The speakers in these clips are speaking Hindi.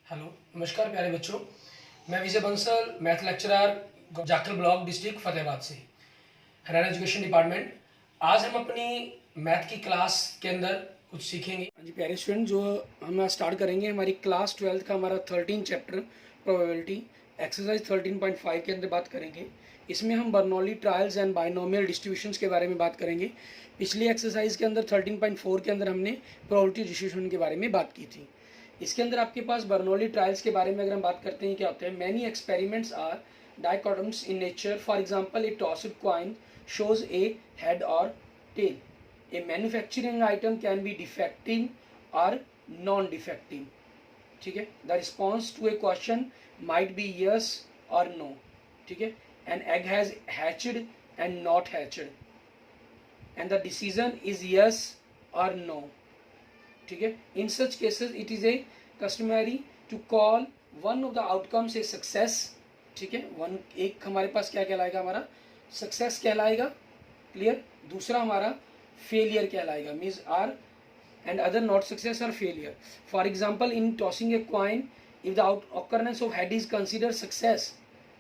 हेलो, नमस्कार प्यारे बच्चों। मैं Vijay Bansal, math lecturer, Jakhal block, district Fatehabad से, हरियाणा एजुकेशन डिपार्टमेंट। आज हम अपनी मैथ की क्लास के अंदर कुछ सीखेंगे। हाँ जी प्यारे स्टूडेंट, जो हम स्टार्ट करेंगे हमारी क्लास 12th का हमारा 13 चैप्टर प्रोबेबिलिटी एक्सरसाइज 13.5 के अंदर बात करेंगे। इसमें हम Bernoulli trials and binomial distributions के बारे में बात करेंगे। पिछली एक्सरसाइज के अंदर 13.4 के अंदर हमने प्रोबेबिलिटी डिस्ट्रीब्यूशन के बारे में बात की थी। इसके अंदर आपके पास बर्नौली ट्रायल्स के बारे में अगर हम बात करते हैं, क्या होते हैं? Many experiments are dichotomous in nature. For example, a tossed coin shows a head और tail. A manufacturing item can be defective और नॉन डिफेक्टिव। ठीक है, the response to a question might be yes और नो। ठीक है, an egg has hatched and not hatched and the decision is yes और नो। ठीक है, in such cases it is a customary to call one of the outcomes a success. ठीक है, वन एक हमारे पास क्या कहलाएगा? हमारा सक्सेस कहलाएगा। क्लियर? दूसरा हमारा फेलियर कहलाएगा, means are and other not success और failure. For example, in tossing a coin, if the occurrence of head is consider success,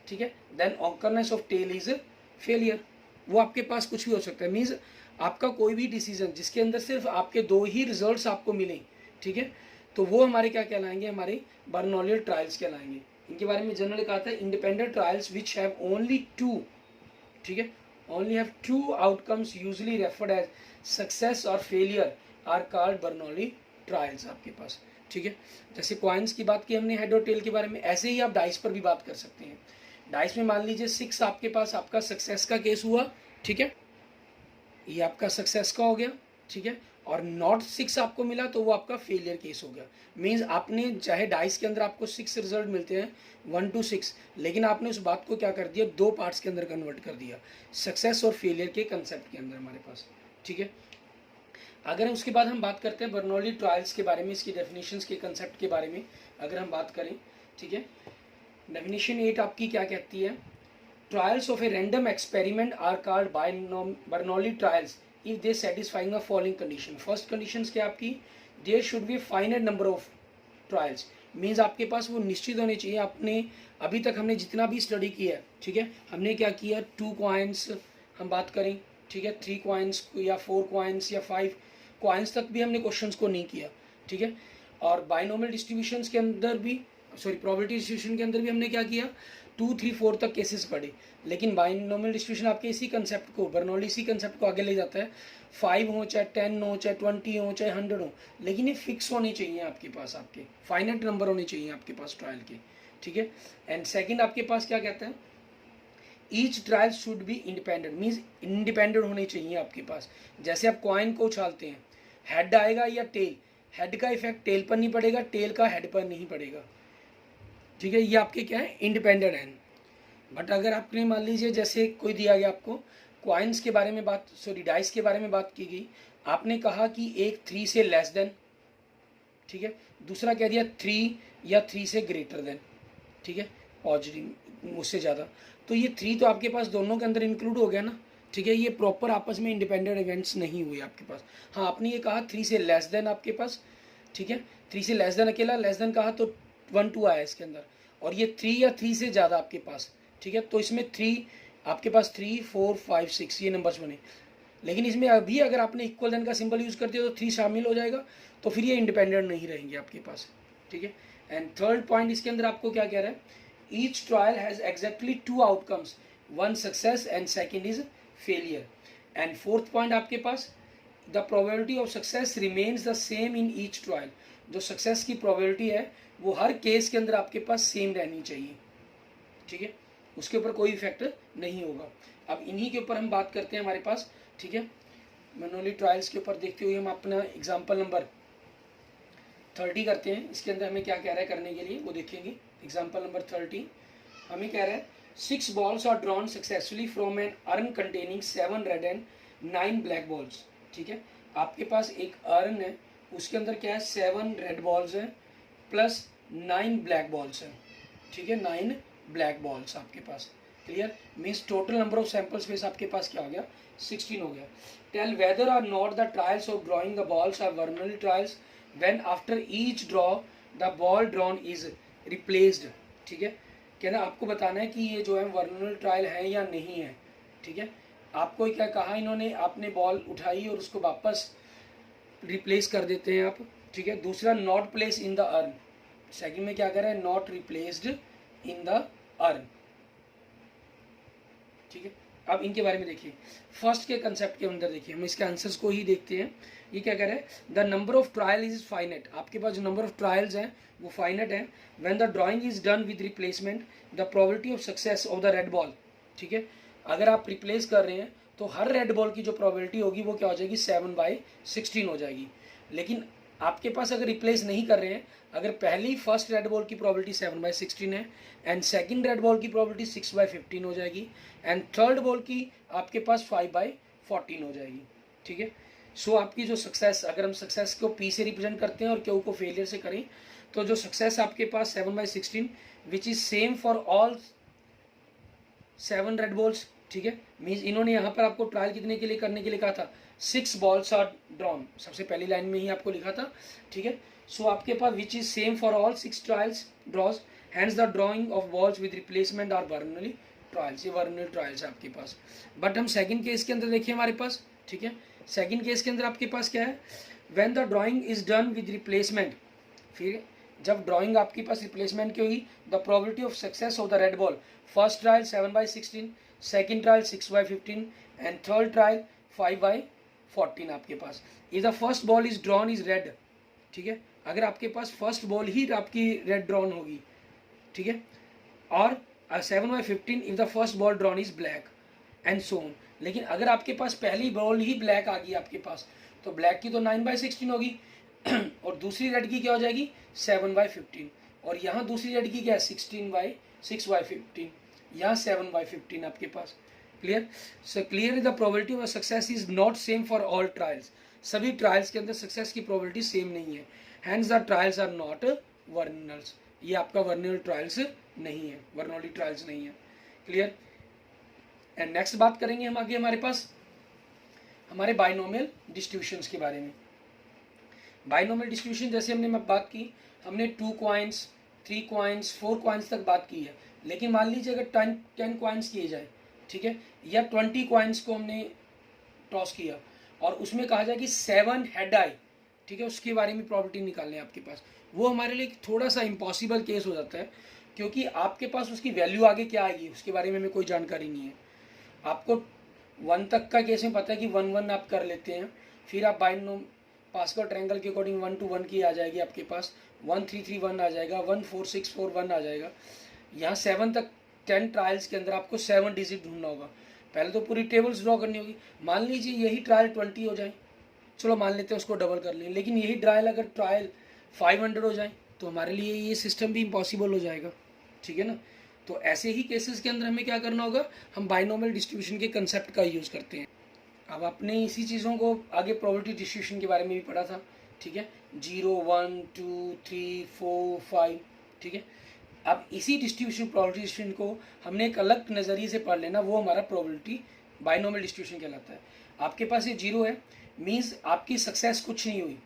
ठीक है, then occurrence of tail is failure. वो आपके पास कुछ भी हो सकता है, मीन्स आपका कोई भी डिसीजन जिसके अंदर सिर्फ आपके दो ही रिजल्ट्स आपको मिले, ठीक है, तो वो हमारे क्या कहलाएंगे? हमारे बर्नौली ट्रायल्स कहलाएंगे। इनके बारे में जनरली कहा था independent trials which have only two, ठीक है, only have two outcomes usually referred as success और failure are called Bernoulli trials आपके पास। ठीक है, जैसे कॉइन्स की बात की हमने हेड और टेल के बारे में, ऐसे ही आप डाइस पर भी बात कर सकते हैं। डाइस में मान लीजिए 6 आपके पास आपका सक्सेस का केस हुआ, ठीक है, ये आपका सक्सेस का हो गया, ठीक है, और नॉट 6 आपको मिला तो वो आपका फेलियर केस हो गया। मीन्स आपने चाहे डाइस के अंदर आपको 6 रिजल्ट मिलते हैं 1 to 6, लेकिन आपने उस बात को क्या कर दिया? 2 पार्ट्स के अंदर कन्वर्ट कर दिया, सक्सेस और फेलियर के कंसेप्ट के अंदर हमारे पास। ठीक है, अगर उसके बाद हम बात करते हैं बर्नौली ट्रायल्स के बारे में, इसकी डेफिनेशंस के कंसेप्ट के बारे में अगर हम बात करें, ठीक है, डेफिनेशन 8 आपकी क्या कहती है? Trials of a random experiment are called Bernoulli trials if they satisfying the following condition. First conditions क्या आपकी? There should be a finite number of trials. Means आपके पास वो निश्चित होने चाहिए। आपने अभी तक हमने जितना भी स्टडी किया है, ठीक है, हमने क्या किया? 2 कॉइन्स हम बात करें, ठीक है, 3 कॉइन्स या 4 कॉइन्स या 5 कॉइन्स तक भी हमने क्वेश्चंस को नहीं किया। ठीक है, और बाइनोमियल डिस्ट्रीब्यूशंस के अंदर भी, सॉरी, प्रोबेबिलिटी डिस्ट्रीब्यूशन के अंदर भी हमने क्या किया? 2, 3, 4 तक केसेस पढ़े। लेकिन बाइनोमियल डिस्ट्रीब्यूशन आपके इसी कंसेप्ट को, बर्नौली इसी कंसेप्ट को आगे ले जाता है। 5 हो, चाहे 10 हो, चाहे 20 हो, चाहे 100 हो, लेकिन ये फिक्स होने चाहिए आपके पास, आपके फाइनाइट नंबर होने चाहिए आपके पास ट्रायल के। ठीक है, एंड सेकंड आपके पास क्या कहता है? Each trial should be independent, means independent होने चाहिए आपके पास। जैसे आप कॉइन को उछालते हैं, हेड आएगा या टेल, हेड का इफेक्ट टेल पर नहीं पड़ेगा, टेल का हेड पर नहीं पड़ेगा। ठीक है, ये आपके क्या है? इंडिपेंडेंट है। बट अगर आपने मान लीजिए जैसे कोई दिया गया आपको कॉइन्स के बारे में बात, सॉरी डाइस के बारे में बात की गई, आपने कहा कि एक 3 से लेस देन, ठीक है, दूसरा कह दिया 3 या 3 से ग्रेटर देन, ठीक है, पॉजिटिव उससे ज़्यादा, तो ये 3 तो आपके पास दोनों के अंदर इंक्लूड हो गया ना। ठीक है, ये प्रॉपर आपस में इंडिपेंडेंट इवेंट्स नहीं हुए आपके पास। हाँ, आपने ये कहा 3 से लेस देन आपके पास, ठीक है, 3 से लेस देन, अकेला लेस देन कहा तो 1, 2 आया इसके अंदर, और ये 3 या 3 से ज़्यादा आपके पास, ठीक है, तो इसमें 3 आपके पास 3, 4, 5, 6 ये नंबर्स बने। लेकिन इसमें अभी अगर आपने इक्वल देन का सिंबल यूज़ कर दिया तो 3 शामिल हो जाएगा, तो फिर ये इंडिपेंडेंट नहीं रहेंगे आपके पास। ठीक है, एंड थर्ड पॉइंट इसके अंदर आपको क्या कह रहा है? Each trial has exactly 2 outcomes, 1 success and second is failure. And fourth point आपके पास, the probability of success remains the same in each trial. जो सक्सेस की प्रोबेबिलिटी है वो हर केस के अंदर आपके पास सेम रहनी चाहिए। ठीक है, उसके ऊपर कोई इफेक्ट नहीं होगा। अब इन्हीं के ऊपर हम बात करते हैं हमारे पास। ठीक है, बर्नौली ट्रायल्स के ऊपर देखते हुए हम अपना एग्जाम्पल नंबर 30 करते हैं। इसके अंदर हमें क्या कह रहा है करने के लिए वो देखेंगे। एग्जाम्पल नंबर 30 हमें कह रहा है 6 balls are drawn successfully from an urn containing 7 red and 9 black balls. ठीक है, आपके पास एक अर्न है, उसके अंदर क्या है? 7 रेड बॉल्स हैं प्लस 9 ब्लैक बॉल्स हैं। ठीक है, 9 ब्लैक बॉल्स आपके पास। Clear? Means total number of sample space आपके पास क्या हो गया? 16 हो गया। Tell whether or not the trials of drawing the balls are Bernoulli trials when after each draw the ball drawn is replaced, ठीक है, कहना आपको बताना है कि ये जो है वर्नल ट्रायल है या नहीं है, ठीक है। आपको क्या कहा इन्होंने, आपने बॉल उठाई और उसको वापस रिप्लेस कर देते हैं आप, ठीक है। दूसरा not place in the earn, second में क्या कर रहा है, not replaced in the earn, ठीक है। अब इनके बारे में देखिए, फर्स्ट के कंसेप्ट के अंदर देखिए, हम इसके आंसर्स को ही देखते हैं। ये क्या कह रहा है, the number of trial is finite, आपके पास जो नंबर ऑफ ट्रायल्स हैं वो फाइनेट है। When the drawing is done with replacement the probability of success of the red ball, ठीक है, अगर आप रिप्लेस कर रहे हैं तो हर रेड बॉल की जो प्रोबेबिलिटी होगी वो क्या हो जाएगी, 7/16 हो जाएगी। लेकिन आपके पास अगर रिप्लेस नहीं कर रहे हैं, अगर पहली फर्स्ट रेड बॉल की प्रोबेबिलिटी 7/16 है एंड सेकंड रेड बॉल की प्रोबेबिलिटी 6/15 हो जाएगी एंड थर्ड बॉल की आपके पास 5/14 हो जाएगी, ठीक है। सो आपकी जो सक्सेस, अगर हम सक्सेस को पी से रिप्रेजेंट करते हैं और क्यू को फेलियर से करें, तो जो सक्सेस आपके पास 7/16 विच is same for all 7 red balls, ठीक है। मीन्स इन्होंने यहाँ पर आपको ट्रायल कितने के लिए करने के लिए कहा था, 6 बॉल्स आर ड्रॉन, सबसे पहली लाइन में ही आपको लिखा था, ठीक है। सो आपके पास which is same for all 6 trials draws, hence the drawing of balls with replacement are Bernoulli trials, ये वर्नल ट्रायल्स है आपके पास। बट हम सेकंड केस के अंदर देखिए हमारे पास, ठीक है, सेकंड केस के अंदर आपके पास क्या है, when the drawing is done with replacement, फिर जब ड्राइंग आपके पास रिप्लेसमेंट की होगी, the probability of success of the red ball, first trial 7/16, second trial 6/15 and third trial 5/14 आपके पास। If the first ball is drawn is red, ठीक है, अगर आपके पास फर्स्ट बॉल ही आपकी रेड ड्रॉन होगी, ठीक है, और 7/15 if the first ball drawn is black and so on. लेकिन अगर आपके पास पहली बॉल ही ब्लैक आ गई आपके पास, तो ब्लैक की तो 9/16 होगी और दूसरी रेड की क्या हो जाएगी, 7/15, और यहाँ दूसरी रेड की क्या है, 6/15, यहाँ 7/15 आपके पास। Clear, so clear the probability of success is not same for all trials, सभी ट्रायल्स के अंदर सक्सेस की प्रोबेबिलिटी सेम नहीं है, hence the trials are not Bernoullis, ये आपका वर्नल ट्रायल्स नहीं है, वर्नली ट्रायल्स नहीं है। क्लियर, एंड नेक्स्ट बात करेंगे हम आगे हमारे पास हमारे बाइनोमियल डिस्ट्रीब्यूशंस के बारे में। बाइनोमियल डिस्ट्रीब्यूशन जैसे हमने बात की, हमने 2 कॉइन्स, 3 कॉइन्स, 4 कॉइन्स तक बात की है। लेकिन मान लीजिए अगर 10 कॉइन्स किए जाए, ठीक है, या 20 कॉइन्स को हमने टॉस किया और उसमें कहा जाए कि 7 हेड आए, ठीक है, उसके बारे में प्रॉपर्टी निकालने आपके पास, वो हमारे लिए थोड़ा सा इम्पॉसिबल केस हो जाता है, क्योंकि आपके पास उसकी वैल्यू आगे क्या आएगी उसके बारे में हमें कोई जानकारी नहीं है। आपको 1 तक का केस में पता है कि 1-1 आप कर लेते हैं, फिर आप पास्कल ट्रायंगल के अकॉर्डिंग 1-1 की आ जाएगी आपके पास, 1-3-3-1 आ जाएगा, 1-4-6-4-1 आ जाएगा। यहाँ 7 तक 10 ट्रायल्स के अंदर आपको 7 डिजिट ढूंढना होगा, पहले तो पूरी टेबल्स ड्रॉ करनी होगी। मान लीजिए यही ट्रायल 20 हो जाए, चलो मान लेते हैं उसको डबल कर लें, लेकिन यही ट्रायल अगर ट्रायल 500 हो जाए तो हमारे लिए ये सिस्टम भी इम्पॉसिबल हो जाएगा, ठीक है ना। तो ऐसे ही केसेस के अंदर हमें क्या करना होगा, हम बाइनोमियल डिस्ट्रीब्यूशन के कंसेप्ट का यूज़ करते हैं। अब आपने इसी चीज़ों को आगे प्रोबेबिलिटी डिस्ट्रीब्यूशन के बारे में भी पढ़ा था, ठीक है, 0, 1, 2, 3, 4, 5, ठीक है। अब इसी डिस्ट्रीब्यूशन प्रोबेबिलिटी डिस्ट्रीब्यूशन को हमने एक अलग नज़रिए से पढ़ लेना, वो हमारा प्रोबेबिलिटी बाइनोमियल डिस्ट्रीब्यूशन कहलाता है। आपके पास ये 0 है, मीन्स आपकी सक्सेस कुछ नहीं हुई,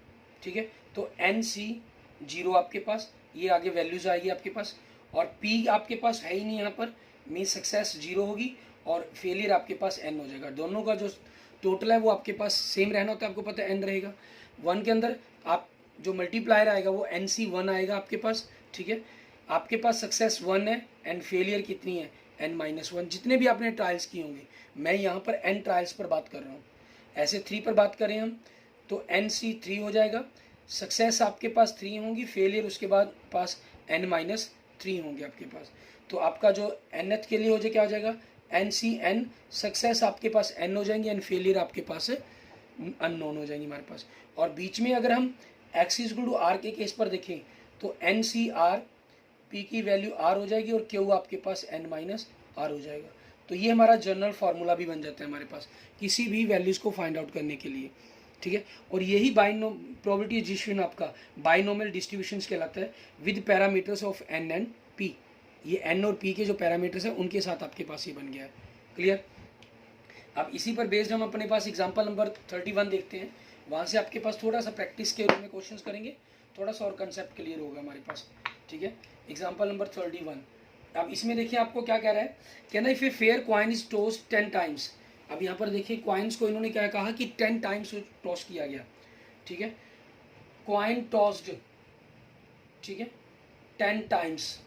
ठीक है, तो NC 0 आपके पास, ये आगे वैल्यूज आएगी आपके पास, और P आपके पास है ही नहीं यहाँ पर, मीन्स सक्सेस 0 होगी और फेलियर आपके पास N हो जाएगा। दोनों का जो टोटल है वो आपके पास सेम रहना होता है, आपको पता है N रहेगा। 1 के अंदर आप जो मल्टीप्लायर आएगा वो NC 1 आएगा आपके पास, ठीक है। आपके पास सक्सेस 1 है एंड फेलियर कितनी है, N-1। जितने भी आपने ट्रायल्स किए होंगे, मैं यहाँ पर N ट्रायल्स पर बात कर रहा हूँ, ऐसे 3 पर बात करें हम तो NC 3 हो जाएगा, सक्सेस आपके पास 3 होंगी, फेलियर उसके बाद पास N-3 होंगे आपके पास। तो आपका जो nth के लिए हो जाए क्या हो जाएगा, NCN, सक्सेस आपके पास N हो जाएंगे एंड फेलियर आपके पास अननोन हो जाएंगे हमारे पास। और बीच में अगर हम x = R के केस पर देखें तो NCR, P की वैल्यू R हो जाएगी और Q आपके पास N-R हो जाएगा। तो ये हमारा जनरल फार्मूला भी बन जाता है हमारे पास किसी भी वैल्यूज़ को फाइंड आउट करने के लिए, ठीक है। और यही प्रोबेबिलिटी डिस्ट्रीब्यूशन आपका बाइनोमियल डिस्ट्रीब्यूशंस कहलाता है with parameters of N and P। ये N और P के जो पैरामीटर्स हैं उनके साथ आपके पास ये बन गया है। क्लियर, अब इसी पर बेस्ड हम अपने पास एग्जांपल नंबर 31 देखते हैं, वहाँ से आपके पास थोड़ा सा प्रैक्टिस के रूप में क्वेश्चंस करेंगे, थोड़ा सा और कंसेप्ट क्लियर होगा हमारे पास, ठीक है। Example number 31। अब इसमें देखिए आपको क्या कह रहा है, कहना if a fair coin is tossed 10 times. अब यहाँ पर देखिए कॉइन्स को इन्होंने क्या कहा कि 10 टाइम्स टॉस किया गया, ठीक है। कॉइन टॉस्ड, ठीक है, 10 टाइम्स,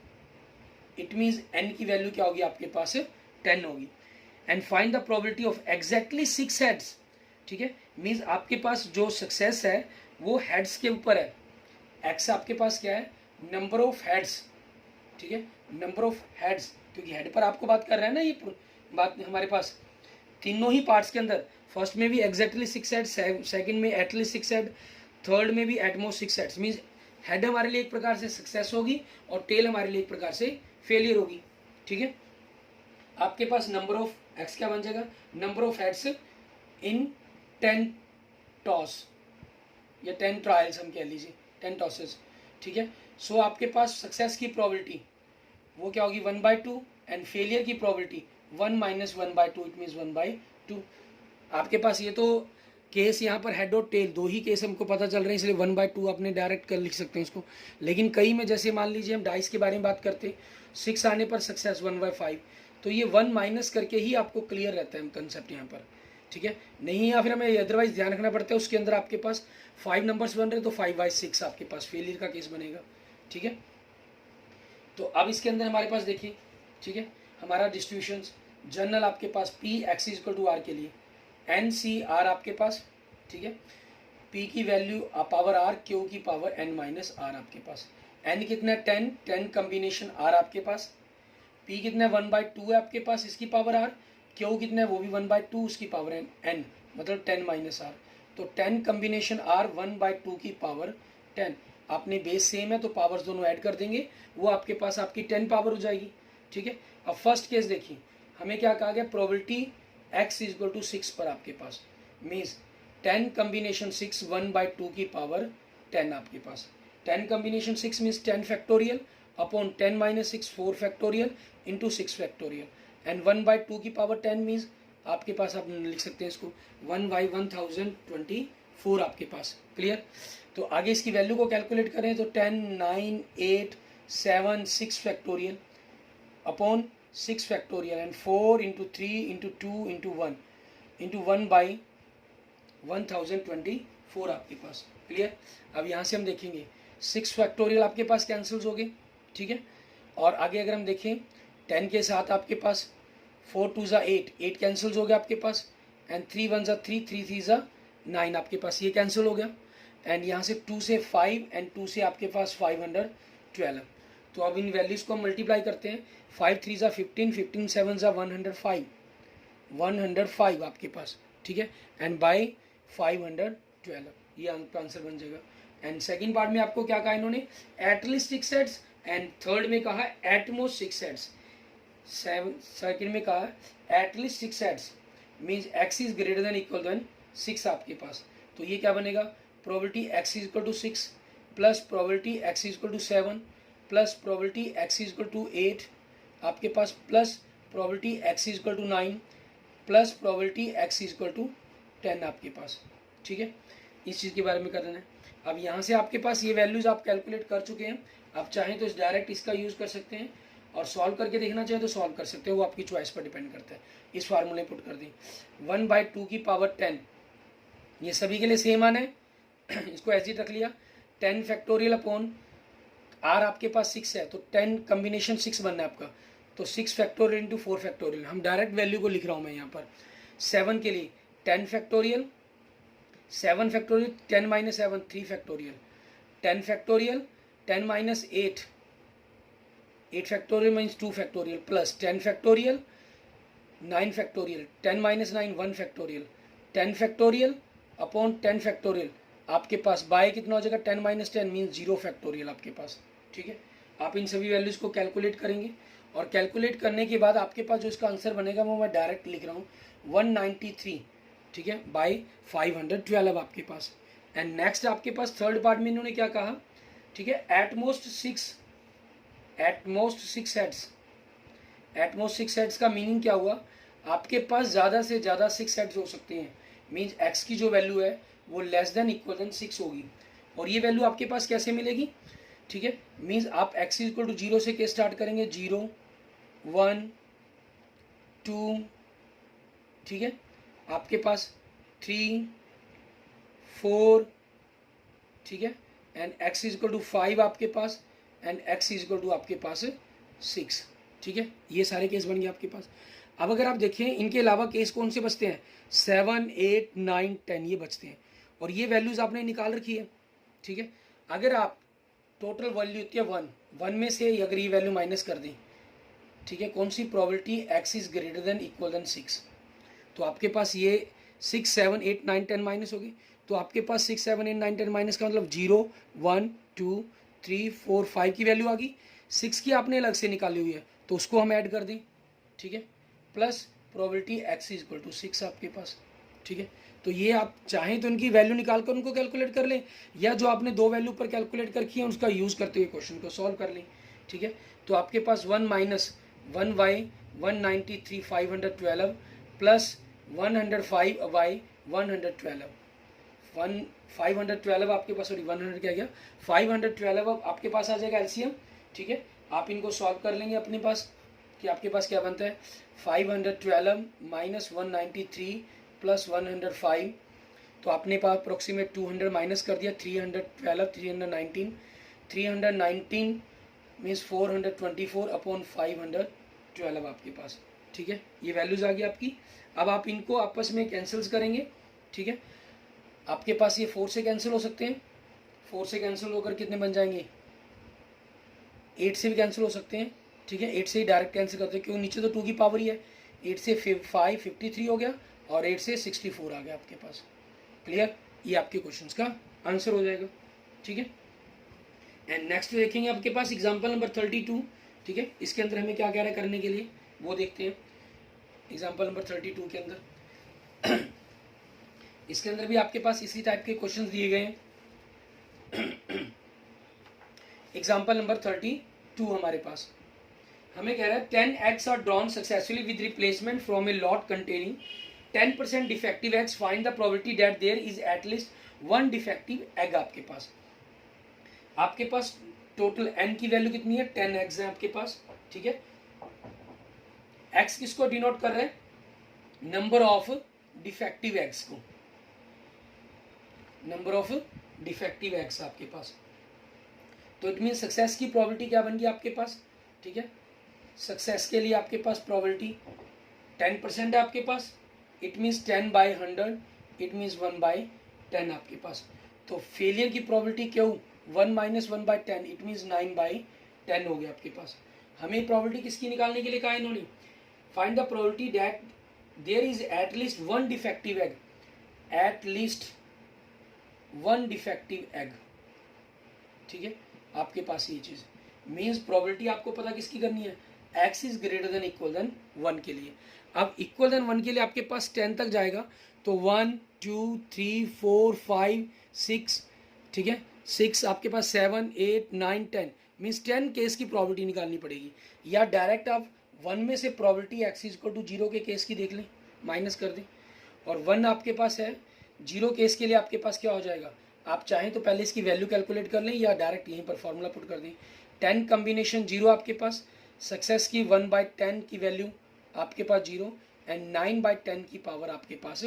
इट मीन्स एन की वैल्यू क्या होगी आपके पास 10 होगी। And find the probability of exactly 6 heads, ठीक है। मीन्स आपके पास जो सक्सेस है वो हेड्स के ऊपर है। एक्स आपके पास क्या है, नंबर ऑफ हेड्स, ठीक है, नंबर ऑफ हेड्स, क्योंकि हेड पर आपको बात कर रहे हैं ना, ये बात हमारे पास तीनों ही पार्ट्स के अंदर, फर्स्ट में भी एग्जैक्टली 6 हेड, सेकंड में एटलीस्ट 6 हेड, थर्ड में भी एटमोस्ट 6 हेड्स। मीन्स हेड हमारे लिए एक प्रकार से सक्सेस होगी और टेल हमारे लिए एक प्रकार से फेलियर होगी, ठीक है। आपके पास नंबर ऑफ एक्स क्या बन जाएगा, number of heads in 10 toss या 10 ट्रायल्स हम कह लीजिए, 10 टॉसेस, ठीक है। सो आपके पास सक्सेस की प्रोबेबिलिटी वो क्या होगी 1/2 एंड फेलियर की प्रोबेबिलिटी 1 - 1/2, इट मीन्स 1/2। आपके पास ये तो केस यहाँ पर हेड और टेल दो ही केस हमको पता चल रहे हैं, इसलिए 1/2 आपने डायरेक्ट कर लिख सकते हैं इसको। लेकिन कई में जैसे मान लीजिए हम डाइस के बारे में बात करते, 6 आने पर सक्सेस 1/5, तो ये 1 माइनस करके ही आपको क्लियर रहता है कंसेप्ट यहाँ पर, ठीक है। नहीं या फिर हमें अदरवाइज ध्यान रखना पड़ता है, उसके अंदर आपके पास 5 नंबर्स बन रहे तो 5/6 आपके पास फेलियर का केस बनेगा, ठीक है। तो अब इसके अंदर हमारे पास देखिए, ठीक है, हमारा डिस्ट्रीब्यूशन जनरल आपके पास P X equal to R के लिए एन सी आर आपके पास, ठीक है। पी की वैल्यू पावर आर, क्यू की पावर एन माइनस आर आपके पास। एन कितना है 10, 10 कम्बिनेशन आर आपके पास। पी कितना है 1/2 है आपके पास, इसकी पावर आर। क्यू कितना है वो भी 1/2, उसकी पावर एन, मतलब 10 माइनस आर। तो 10 कम्बिनेशन आर 1/2 की पावर 10। आपने बेस सेम है तो पावर्स दोनों ऐड कर देंगे, वो आपके पास आपकी 10 पावर हो जाएगी, ठीक है। अब फर्स्ट केस देखिए, हमें क्या कहा गया, probability x is equal to 6 पर आपके पास, मीन्स 10 कम्बिनेशन 6 1/2 की पावर 10 आपके पास। 10 combination 6 means 10 factorial upon 10 - 6 4 factorial into 6 factorial, and 1/2 की पावर 10 मीन्स आपके पास, आप लिख सकते हैं इसको 1/1024 आपके पास। क्लियर। तो आगे इसकी वैल्यू को कैलकुलेट करें तो 10 9 8 7 6 factorial upon 6 factorial and 4 into 3 into 2 into 1 into 1/1024 आपके पास। क्लियर। अब यहाँ से हम देखेंगे 6 फैक्टोरियल आपके पास कैंसिल्स हो गए, ठीक है। और आगे अगर हम देखें 10 के साथ आपके पास 4 2 ज़ा 8, 8 कैंसिल्स हो गया आपके पास, एंड 3 1 ज़ा 3, 3 3 ज़ा 9 आपके पास, ये कैंसिल हो गया। एंड यहाँ से 2 से 5 एंड 2 से आपके पास 512। तो अब इन वैल्यूज़ को हम मल्टीप्लाई करते हैं, 5 3 ज़ा 15, 15 7 ज़ा 105, 105 आपके पास, ठीक है, एंड बाई 512, ये आंसर बन जाएगा। एंड सेकंड पार्ट में आपको क्या कहा इन्होंने, एटलीस्ट 6 हेड्स, एंड थर्ड में कहा एटमोस्ट 6 हेड्स। सेकंड में कहा at least 6 heads, means X is greater than equal than 6 आपके पास। तो ये क्या बनेगा, probability x is equal to 6 plus probability x is equal to 7 plus probability x is equal to 8 आपके पास, plus probability x is equal to 9 plus probability x is equal to 10 आपके पास, ठीक है। इस चीज़ के बारे में करना है। अब यहाँ से आपके पास ये वैल्यूज़ आप कैलकुलेट कर चुके हैं, आप चाहें तो इस डायरेक्ट इसका यूज़ कर सकते हैं और सॉल्व करके देखना चाहें तो सॉल्व कर सकते हैं, वो आपकी चॉइस पर डिपेंड करता है। इस फार्मूले पुट कर दें 1/2 की पावर 10, ये सभी के लिए सेम आना है, इसको एज इट रख लिया। 10 फैक्टोरियल अपॉन आर आपके पास 6 है, तो 10 कम्बिनेशन 6 बनना है आपका, तो 6 फैक्टोरियल इंटू 4 फैक्टोरियल, हम डायरेक्ट वैल्यू को लिख रहा हूँ मैं यहाँ पर। 7 के लिए 10 factorial, 7 factorial 10 - 7 3 factorial, 10 factorial 10 - 8 8 factorial means 2 factorial, plus 10 factorial 9 factorial, 10 - 9 1 factorial, 10 factorial upon 10 factorial आपके पास बाय कितना हो जाएगा 10 - 10 मीन्स 0 फैक्टोरियल आपके पास, ठीक है। आप इन सभी वैल्यूज़ को कैलकुलेट करेंगे और कैलकुलेट करने के बाद आपके पास जो इसका आंसर बनेगा वो मैं डायरेक्ट लिख रहा हूँ 193, ठीक है, बाई 512 आपके पास। एंड नेक्स्ट आपके पास थर्ड पार्ट में इन्होंने क्या कहा, ठीक है, एटमोस्ट 6 हेड्स। एटमोस्ट 6 हेड्स का मीनिंग क्या हुआ, आपके पास ज़्यादा से ज़्यादा 6 हेड्स हो सकते हैं, मीन्स एक्स की जो वैल्यू है वो लेस देन इक्वल देन 6 होगी। और ये वैल्यू आपके पास कैसे मिलेगी, ठीक है, मीन्स आप x इक्वल टू 0 से केस स्टार्ट करेंगे, 0 1 2, ठीक है, आपके पास 3 4, ठीक है, एंड x इक्वल टू 5 आपके पास, एंड x इक्वल टू आपके पास 6, ठीक है, ये सारे केस बन गए आपके पास। अब अगर आप देखें इनके अलावा केस कौन से बचते हैं, 7 8 9 10 ये बचते हैं, और ये वैल्यूज़ आपने निकाल रखी है, ठीक है। अगर आप टोटल वैल्यू होती है 1 में से अगर ये वैल्यू माइनस कर दें, ठीक है, कौन सी probability x is greater than equal than 6, तो आपके पास ये 6 7 8 9 10 माइनस होगी, तो आपके पास 6 7 8 9 10 माइनस का मतलब 0 1 2 3 4 5 की वैल्यू आ गई। 6 की आपने अलग से निकाली हुई है तो उसको हम ऐड कर दें, ठीक है, plus probability x is equal to 6 आपके पास, ठीक है। तो ये आप चाहें तो इनकी वैल्यू निकाल कर उनको कैलकुलेट कर लें, या जो आपने दो वैल्यू पर कैलकुलेट कर किए हैं उसका यूज़ करते हुए क्वेश्चन को सॉल्व कर लें, ठीक है। तो आपके पास 1 माइनस 1y 193 512 प्लस 105y 112 512 आपके पास, सॉरी 100 क्या गया 512 अब आपके पास आ जाएगा एलसीएम, ठीक है। आप इनको सॉल्व कर लेंगे अपने पास कि आपके पास क्या बनता है 512 माइनस 193 प्लस 105, तो आपने पास अप्रोक्सीमेट 200 माइनस कर दिया, 312 319 319 मीन्स 424 अपॉन 512 आपके पास, ठीक है, ये वैल्यूज आ गई आपकी। अब आप इनको आपस में कैंसिल्स करेंगे, ठीक है, आपके पास ये 4 से कैंसिल हो सकते हैं, 4 से कैंसिल होकर कितने बन जाएंगे, 8 से भी कैंसिल हो सकते हैं, ठीक है, 8 से ही डायरेक्ट कैंसिल करते हैं क्योंकि नीचे तो 2 की पावर ही है, 8 से 5 53 हो गया और 8 से 64 आ गया आपके पास। क्लियर, ये आपके क्वेश्चंस का आंसर हो जाएगा, ठीक है। एंड नेक्स्ट देखेंगे आपके पास एग्जाम्पल नंबर 32, ठीक है, इसके अंदर हमें क्या कह रहा है करने के लिए वो देखते हैं। एग्जाम्पल नंबर 32 के अंदर इसके अंदर भी आपके पास इसी टाइप के क्वेश्चंस दिए गए हैं। एग्जाम्पल नंबर 32 हमारे पास हमें कह रहा है 10 eggs are drawn successfully with replacement from a lot containing 10% defective eggs, find the probability that there is at least 1 defective egg. आपके पास टोटल n की वैल्यू कितनी है, 10 एग्स हैं आपके पास, ठीक है। x किसको डिनोट कर रहे हैं, नंबर ऑफ डिफेक्टिव एग्स को, नंबर ऑफ डिफेक्टिव एग्स आपके पास, तो इट मीन सक्सेस की प्रोबेबिलिटी क्या बन गई आपके पास, ठीक है। सक्सेस के लिए आपके पास प्रोबेबिलिटी 10% है आपके पास, it means 10 by 100, it means 1 by 10 आपके पास। तो फेलियर की प्रोबेबिलिटी क्यों 1 minus 1 by 10, it means 9 by 10 हो गया आपके पास। हमें प्रोबेबिलिटी किसकी निकालने के लिए कहा इन्होंने, find the probability that there is at least 1 defective egg, at least 1 defective egg, ठीक है। आपके पास ये चीज़ मीन्स प्रोबेबिलिटी आपको पता किसकी करनी है, x is greater than equal than 1 के लिए। अब इक्वल देन 1 के लिए आपके पास 10 तक जाएगा, तो 1 2 3 4 5 6, ठीक है, 6 आपके पास 7 8 9 10 मीन्स 10 केस की प्रोबेबिलिटी निकालनी पड़ेगी, या डायरेक्ट आप 1 में से probability x is equal to 0 के केस की देख लें, माइनस कर दें, और 1 आपके पास है 0 केस के लिए आपके पास क्या हो जाएगा, आप चाहें तो पहले इसकी वैल्यू कैलकुलेट कर लें या डायरेक्ट यहीं पर फॉर्मूला पुट कर दें। 10 कम्बिनेशन 0 आपके पास, सक्सेस की 1 बाई 10 की वैल्यू आपके पास 0, एंड 9 बाई 10 की पावर आपके पास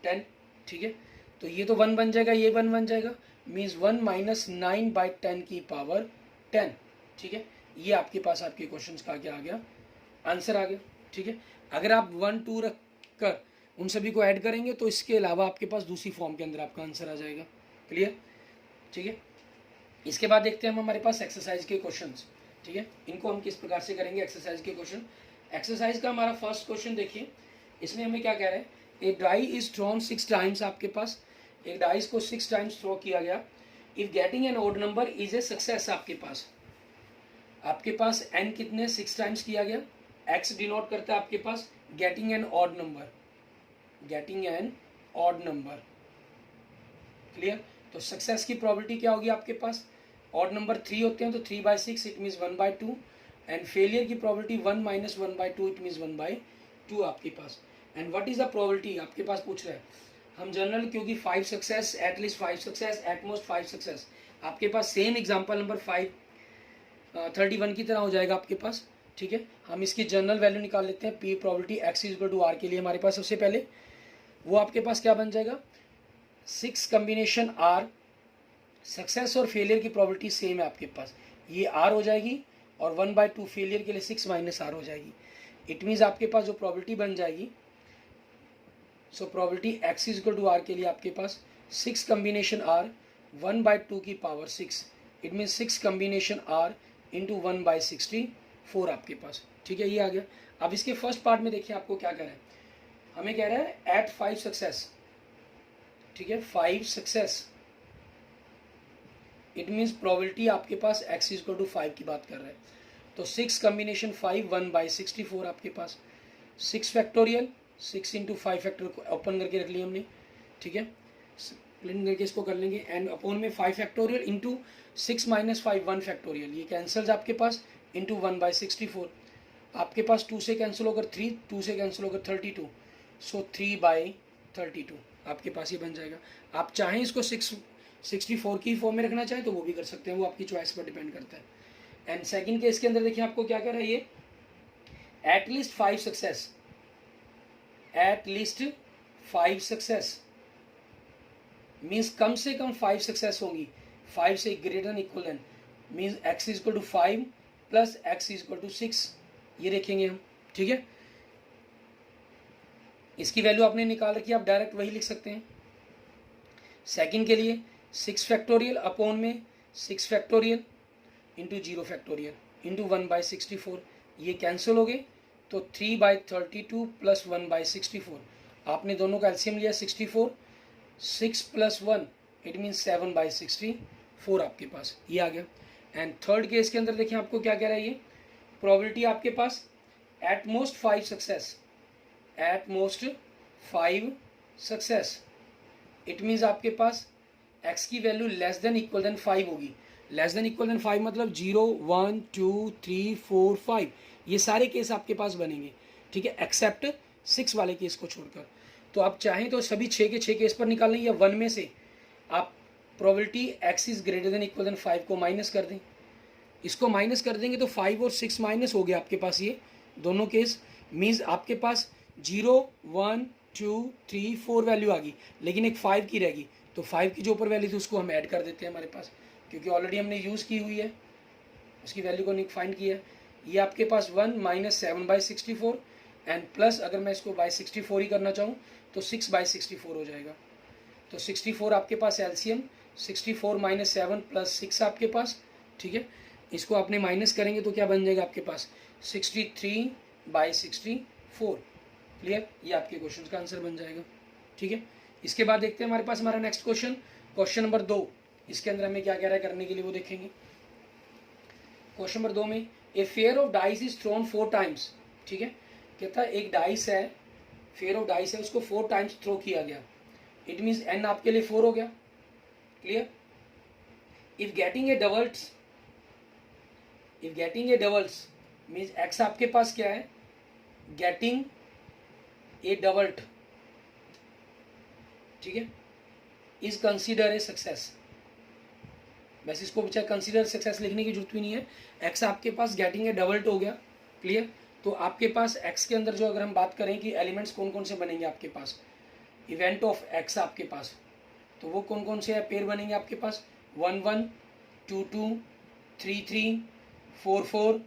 10, ठीक है। तो ये तो 1 बन जाएगा, ये 1 बन जाएगा, मीन्स 1 माइनस 9 बाई 10 की पावर 10, ठीक है। ये आपके पास आपके क्वेश्चन का क्या आ गया, आंसर आ गया, ठीक है। अगर आप 1 2 रख कर उन सभी को ऐड करेंगे तो इसके अलावा आपके पास दूसरी फॉर्म के अंदर आपका आंसर आ जाएगा। क्लियर, ठीक है। इसके बाद देखते हैं हम हमारे पास एक्सरसाइज के क्वेश्चंस, ठीक है, इनको हम किस प्रकार से करेंगे एक्सरसाइज के क्वेश्चन। एक्सरसाइज का हमारा फर्स्ट क्वेश्चन देखिए, इसमें हमें क्या कह रहे हैं, ए डाई इज थ्रोन 6 टाइम्स, आपके पास एक डाइस को 6 टाइम्स थ्रो किया गया, if getting an odd number is a success. आपके पास एन कितने 6 टाइम्स किया गया, एक्स डिनोट करता है आपके पास getting an odd number, getting an odd number. Clear, तो सक्सेस की प्रोबेबिलिटी क्या होगी आपके पास, ऑड नंबर 3 होते हैं तो 3 by 6 it means 1 by 2, and failure की probability 1 minus 1 by 2 it means 1 by 2 आपके पास। And what is the probability आपके पास पूछ रहा है, हम जनरल, क्योंकि 5 success, at least 5 success, at most 5 success, आपके पास सेम एग्जाम्पल नंबर 531 की तरह हो जाएगा आपके पास। ठीक है, हम इसकी जनरल वैल्यू निकाल लेते हैं। P probability X is equal to R के लिए हमारे पास सबसे पहले वो आपके पास क्या बन जाएगा, 6 कम्बिनेशन आर, सक्सेस और फेलियर की प्रोबेबिलिटी सेम है आपके पास, ये आर हो जाएगी, और 1/2 फेलियर के लिए 6 माइनस आर हो जाएगी। इट मीन्स आपके पास जो प्रोबेबिलिटी बन जाएगी, so probability X is equal to R के लिए आपके पास 6 कम्बिनेशन आर 1/2 की power 6, it mean 6 combination R into 1/64 आपके पास। ठीक है, ये आ गया। अब इसके फर्स्ट पार्ट में देखिए आपको क्या कह रहा है, हमें कह रहा है एट 5 सक्सेस। ठीक है, 5 सक्सेस, इट मीन्स प्रोबेबिलिटी आपके पास एक्स इज इक्वल टू 5 की बात कर रहा है। तो 6 कम्बिनेशन 5 1/64 आपके पास, 6 फैक्टोरियल, 6 इंटू 5 फैक्टर को ओपन करके रख लिया हमने। ठीक है, प्लेन करके इसको कर लेंगे, एंड अपोन में 5 फैक्टोरियल इंटू 6 माइनस 5 1 फैक्टोरियल, ये कैंसल्स आपके पास, इंटू 1/64 आपके पास 2 से कैंसिल होकर 3, 2 से कैंसिल होकर 32, सो 3/32 आपके पास ये बन जाएगा। आप चाहें इसको 64 की फॉर्म में रखना चाहें तो वो भी कर सकते हैं, वो आपकी चॉइस पर डिपेंड करता है। एंड सेकंड केस के अंदर देखिए आपको क्या कह रहा है, ये at least 5 success, at least 5 success means कम से कम 5 सक्सेस होंगी, 5 से greater than equal than, means X is equal to 5 plus X is equal to 6, ये देखेंगे हम। ठीक है, इसकी वैल्यू आपने निकाल रखी है, आप डायरेक्ट वही लिख सकते हैं। सेकंड के लिए 6 फैक्टोरियल अपॉन में 6 फैक्टोरियल इंटू 0 फैक्टोरियल इंटू 1/64, ये कैंसिल हो गए, तो 3/32 प्लस 1/64, आपने दोनों का एलसीएम लिया 64, 6 प्लस 1 इट मीन 7/64 आपके पास, ये आ गया। एंड थर्ड केस के अंदर देखिए आपको क्या कह रहा है, ये प्रोबेबिलिटी आपके पास at most 5 success, at most 5 success, it means आपके पास x की value less than equal than 5 होगी। लेस देन इक्वल देन 5 मतलब 0 1 2 3 4 5, ये सारे केस आपके पास बनेंगे। ठीक है, एक्सेप्ट 6 वाले केस को छोड़कर। तो आप चाहें तो सभी 6 के 6 केस पर निकाल लें, या 1 में से आप probability x is greater than equal than 5 को माइनस कर दें। इसको माइनस कर देंगे तो 5 और 6 माइनस हो गया आपके पास, ये दोनों केस मीन्स आपके पास 0 1 2 3 4 वैल्यू आ गई, लेकिन एक 5 की रहेगी, तो 5 की जो ऊपर वैल्यू थी उसको हम ऐड कर देते हैं हमारे पास, क्योंकि ऑलरेडी हमने यूज़ की हुई है, उसकी वैल्यू को फाइंड किया है। ये आपके पास 1 माइनस 7/64 एंड प्लस, अगर मैं इसको बाई 64 ही करना चाहूँ तो 6/64 हो जाएगा। तो 64 आपके पास एलसीएम, 64 माइनस 7 प्लस 6 आपके पास। ठीक है, इसको आपने माइनस करेंगे तो क्या बन जाएगा आपके पास 63/64। क्लियर, ये आपके क्वेश्चन का आंसर बन जाएगा। ठीक है, इसके बाद देखते हैं हमारे पास हमारा नेक्स्ट क्वेश्चन, क्वेश्चन नंबर 2। इसके अंदर हमें क्या कह रहा है करने के लिए वो देखेंगे। क्वेश्चन नंबर 2 में a fair of dice is throne 4 times. ठीक है, कहता है एक डाइस है, फेयर ऑफ डाइस है, उसको 4 टाइम्स थ्रो किया गया, इट मीन्स एन आपके लिए 4 हो गया। Clear, if getting a doubles, if getting a doubles means x आपके पास क्या है, गेटिंग ए डबल्ट, ठीक है, इज कंसीडर ए सक्सेस। वैसे इसको बचा कंसीडर सक्सेस लिखने की जरूरत भी नहीं है, एक्स आपके पास गेटिंग ए डबल्ट हो गया। क्लियर, तो आपके पास एक्स के अंदर जो अगर हम बात करें कि एलिमेंट्स कौन कौन से बनेंगे आपके पास, इवेंट ऑफ एक्स आपके पास, तो वो कौन कौन से पेयर बनेंगे आपके पास 1 1 2 2 3 3 4 4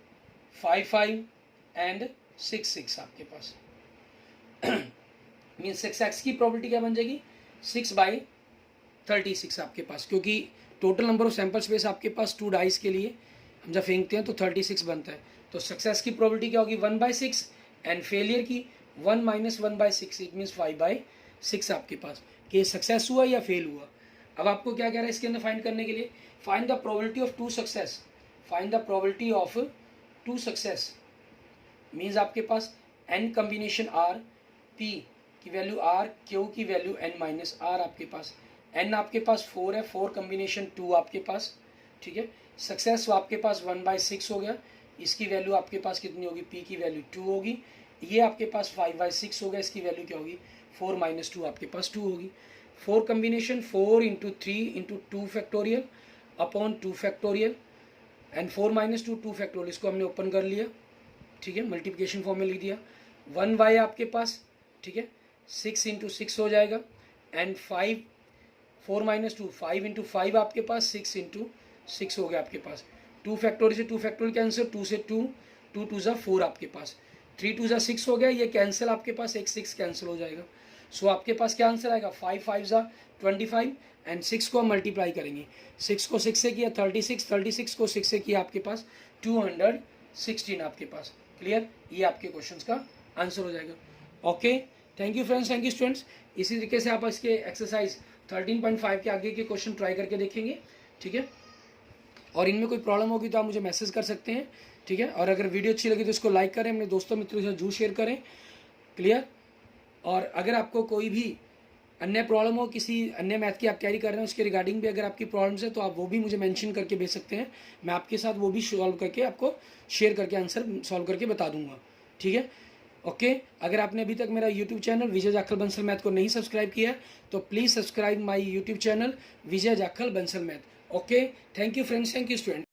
5 5 एंड 6 6 आपके पास। मीन 6x की प्रोबेबिलिटी क्या बन जाएगी 6/36 आपके पास, क्योंकि total number of sample space आपके पास 2 डाइस के लिए हम जब फेंकते हैं तो 36 बनता है। तो सक्सेस की प्रोबेबिलिटी क्या होगी 1/6 एंड फेलियर की 1 माइनस 1/6, इट मीन्स 5/6 आपके पास कि सक्सेस हुआ या फेल हुआ। अब आपको क्या कह रहा है इसके अंदर फाइंड करने के लिए, find the probability of 2 success, find the probability of 2 success means आपके पास n कम्बिनेशन r, p की वैल्यू r, q की वैल्यू n माइनस r आपके पास, n आपके पास 4 है, 4 कम्बिनेशन 2 आपके पास। ठीक है, सक्सेस आपके पास 1/6 हो गया, इसकी वैल्यू आपके पास कितनी होगी, p की वैल्यू 2 होगी, ये आपके पास 5/6 हो गया, इसकी वैल्यू क्या होगी 4 माइनस 2 आपके पास 2 होगी। 4 combination 4 into 3 into 2 factorial upon 2 factorial and 4 minus 2 2 factorial, इसको हमने ओपन कर लिया, ठीक है, मल्टीप्लिकेशन फॉर्म में लिख दिया। 1y आपके पास, ठीक है, 6 इंटू 6 हो जाएगा एंड 5 4 माइनस 2 5 इंटू 5 आपके पास 6 इंटू 6 हो गया आपके पास। 2 फैक्टोरियल से 2 फैक्टोरियल कैंसिल, 2 से 2 2 2 ज़ा 4 आपके पास, 3 2 ज़ा 6 हो गया, ये कैंसिल आपके पास, एक 6 कैंसिल हो जाएगा। सो आपके पास क्या आंसर आएगा, 5 5 ज़ा 25 एंड 6 को हम मल्टीप्लाई करेंगे, 6 को 6 से किया 36, 36 को 6 से किया आपके पास 216 आपके पास। क्लियर, ये आपके क्वेश्चंस का आंसर हो जाएगा। Okay, thank you friends, thank you students. इसी तरीके से आप इसके एक्सरसाइज 13.5 के आगे के क्वेश्चन ट्राई करके देखेंगे, ठीक है, और इनमें कोई प्रॉब्लम होगी तो आप मुझे मैसेज कर सकते हैं, ठीक है, और अगर वीडियो अच्छी लगी तो इसको लाइक करें, अपने दोस्तों मित्रों के साथ जरूर शेयर करें। क्लियर, और अगर आपको कोई भी अन्य प्रॉब्लम हो, किसी अन्य मैथ की आप तैयारी कर रहे हैं उसके रिगार्डिंग भी अगर आपकी प्रॉब्लम्स है तो आप वो भी मुझे मेंशन करके भेज सकते हैं, मैं आपके साथ वो भी सॉल्व करके आपको शेयर करके आंसर सॉल्व करके बता दूंगा, ठीक है। ओके, अगर आपने अभी तक मेरा यूट्यूब चैनल विजय जाखल बंसल मैथ को नहीं सब्सक्राइब किया तो please subscribe my YouTube channel Vijay Jakhal Bansal math. Okay, thank you friends, thank you student.